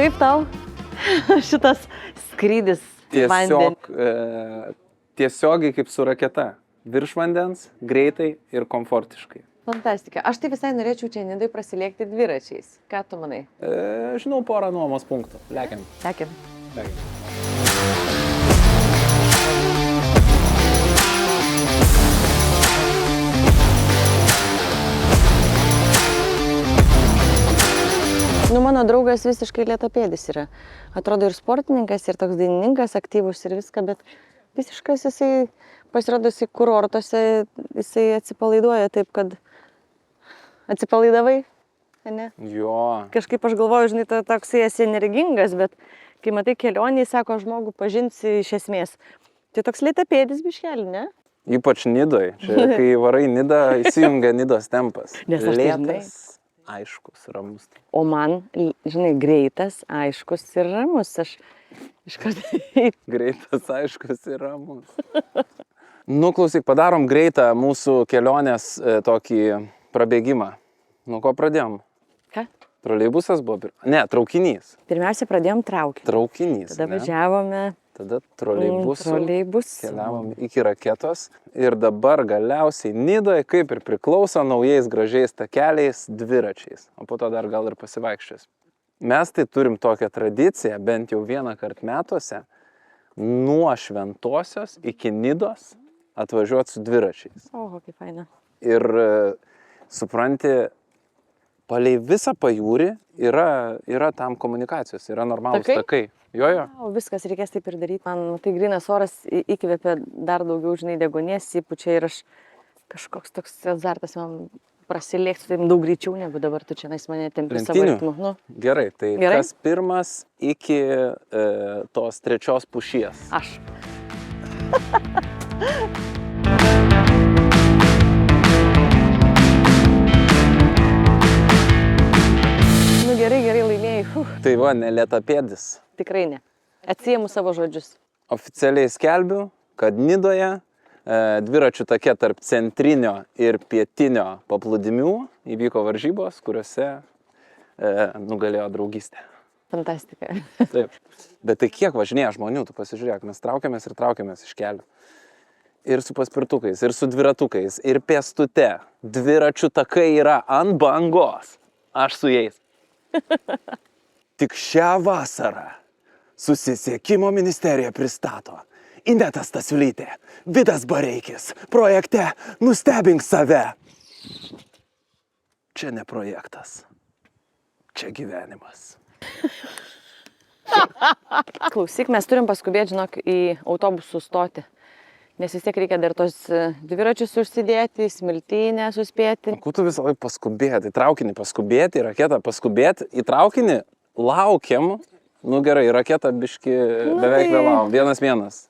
kaip tau šitas skrydis Tiesiogiai kaip su raketa. Virš vandens, greitai ir komfortiškai. Fantastika. Aš tai visai norėčiau čia Nidoj prasilėkti dviračiais. Ką tu manai? Žinau porą nuomos punktų. Lekiam. Lekiam. Nu, mano draugas visiškai lėtapėdis yra. Atrodo ir sportininkas, ir toks dainininkas, aktyvus ir viską, bet visiškas jisai pasirodosi kurortuose, jisai atsipalaiduoja taip, kad atsipalaidavai, ne? Jo. Kažkaip aš galvoju, žinai, toks esi energingas, bet kai matai kelionį, sako, žmogų pažinsi iš esmės. Tai toks lėtapėdis biškelį, ne? Ypač Nidoj. Čia, kai varai Nidą, įsijungia Nidos tempas. Nes aš tai žinai. Lėtas, aiškus, ramus. O man, žinai, greitas, aiškus ir ramus. Aš iškart... Greitas, aiškus ir ramus. Nu, klausyk, padarom greitą mūsų kelionės tokį prabėgimą. Nuo ko pradėjom? Ką? Troleibusas buvo? Ne, traukinys. Pirmiausia, pradėjom traukinį. Traukinys. Tada važiavome. Tada troleibusu. Troleibusu. Keliavom iki raketos. Ir dabar galiausiai Nidoje, kaip ir priklauso, naujais gražiais takeliais, dviračiais. O po to dar gal ir pasivaikščios. Mes tai turim tokią tradiciją, bent jau vieną kartą metuose, nuo Šventosios iki Nidos atvažiuoti su dviračiais. Oho, kaip faina. Ir supranti, palei visą pajūrį yra tam komunikacijos, yra normalūs takai. Jo. O viskas reikės taip ir daryti. Man tai grynas oras įkvėpia dar daugiau, žinai, degonės įpučia ir aš kažkoks toks azartas man prasilėksiu taip daug greičiau, negu dabar tu čia mane tempi savo ritmu. Nu. Gerai, tai Gerai? Kas pirmas iki tos trečios pušies? Aš. Nu gerai, laimėjai. Tai va, ne lėtapėdis. Tikrai ne. Atsiėmu savo žodžius. Oficialiai skelbiu, kad Nidoje dviračių take tarp centrinio ir pietinio paplūdimių įvyko varžybos, kuriuose nugalėjo draugystė. Fantastika. Taip. Bet tai kiek važinėja žmonių, tu pasižiūrėk, mes traukiamės iš kelių. Ir su paspirtukais, ir su dviratukais, ir pėstute. Dviračių takai yra ant bangos. Aš su jais. Tik šią vasarą Susisiekimo ministerija pristato Ineta Stasiulytė, Vidas Bareikis, projekte Nustebink save. Čia ne projektas, čia gyvenimas. Klausyk, mes turim paskubėti, žinok, į autobusų stotį. Nes vis tiek reikia dar tos dviračius užsidėti, smiltynę suspėti. Ko tu visą laiką paskubėti? Į traukinį paskubėti, į raketą paskubėti. Į traukinį laukiam. Nu gerai, raketą biški beveik vėlavom. 1-1.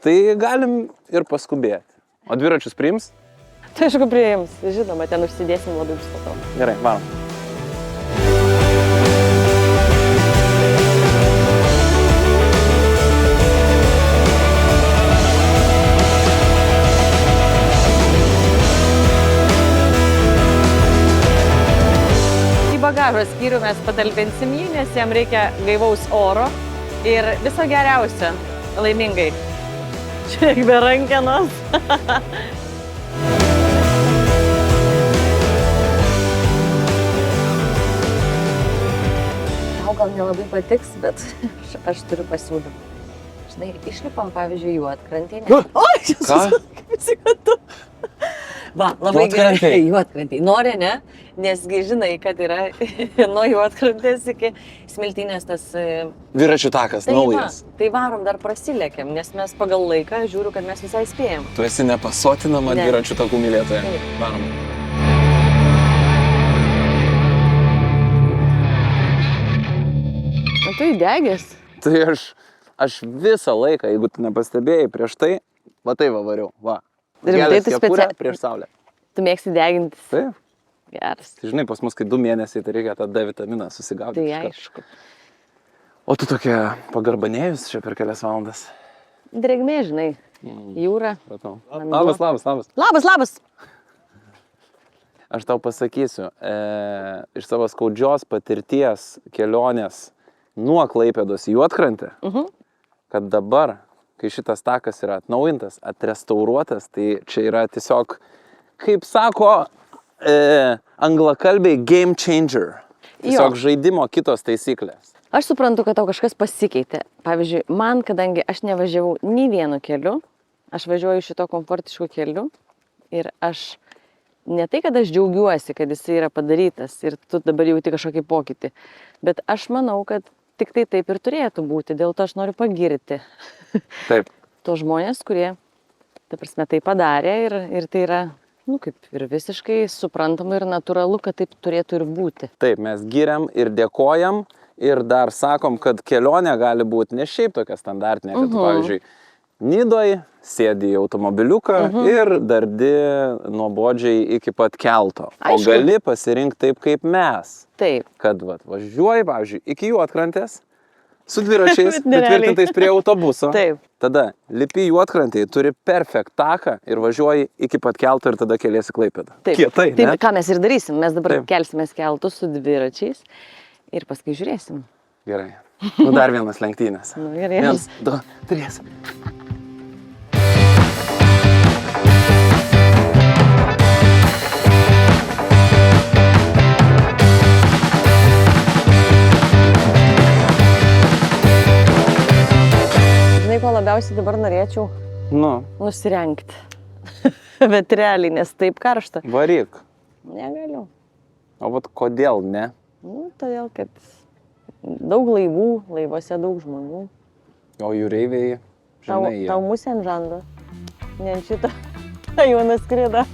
Tai galim ir paskubėti. O dviračius priims? Tai aišku priims. Žinoma, ten užsidėsim labai visko. Gerai, varom. Bagažo skyrių mes patalpinsim jį, nes jam reikia gaivaus oro ir viso geriausio, laimingai. Šiek be rankenos. Tau gal nelabai patiks, bet aš turiu pasiūlymą. Žinai, išlipam, pavyzdžiui, Juodkrantėj. Oi, Ką? Kaip įsikantu. Va, labai gerai, Juodkrantėj. Nori, ne? Nesgi žinai, kad yra nuo Juodkrantės iki Smiltynės tas... Dviračių takas, naujas. Tai varom dar prasilėkiam, nes mes pagal laiką žiūriu, kad mes visai spėjam. Tu esi nepasotinama dviračių takų mylėtoja. Varom. Na, tu įdegęs. Tai aš visą laiką, jeigu tu nepastebėjai prieš tai, va tai va variau, va. Gėlės kepurę prieš saulę. Tu mėgsti degintis. Taip. Geras. Tai žinai, pas mus, kai 2 mėnesiai, tai reikia tą D vitaminą susigauti. Tai aišku. O tu tokia pagarbanėjus čia per kelias valandas? Drėgmė, žinai. Jūra. Labas. Aš tau pasakysiu, iš savo skaudžios patirties kelionės nuo Klaipėdos į Juodkrantę, Mhm. kad dabar, kai šitas takas yra atnaujintas, atrestauruotas, tai čia yra tiesiog, kaip sako anglakalbiai, game changer. Tiesiog žaidimo kitos taisyklės. Aš suprantu, kad tau kažkas pasikeitė. Pavyzdžiui, man, kadangi aš nevažiavau nei vienu keliu, aš važiuoju šito komfortišku keliu ir aš ne tai, kad aš džiaugiuosi, kad jis yra padarytas ir tu dabar jauti kažkokį pokytį, bet aš manau, kad tik tai taip ir turėtų būti, dėl to aš noriu pagirti Taip. tos žmonės, kurie, ta prasme, tai padarė ir tai yra, kaip ir visiškai suprantama ir natūralu, kad taip turėtų ir būti. Taip, mes giriam ir dėkojam ir dar sakom, kad kelionė gali būti ne šiaip tokia standartinė, kad tu, pavyzdžiui, Nidoj sėdi į automobiliuką ir dardi nuobodžiai iki pat kelto. Aišku. O gali pasirinkti taip, kaip mes. Taip. Kad važiuoji, pavyzdžiui, iki Juodkrantės su dviračiais, Bet nerealiai. pritvirtintais prie autobuso. Taip. Tada lipi Juodkrantėje, turi perfekt taką ir važiuoji iki pat kelto ir tada keliesi Klaipėdą. Taip. Kietai, ne? Taip, ką mes ir darysim. Mes dabar Taip. kelsimės keltus su dviračiais ir paskui žiūrėsim. Gerai. Nu, dar vienas lenktynės. Nu, gerai. 1, 2, 3. Žinai, ko labiausiai dabar norėčiau Nu, nusirengti. Bet realiai, nes taip karšta. varyk. Negaliu. O vat kodėl ne? Todėl, kad daug laivų, laivuose daug žmonių. O jūreiviai, Tau žinai, jie. musė ant žando. Ne ant šito. Tai jau nuskrido.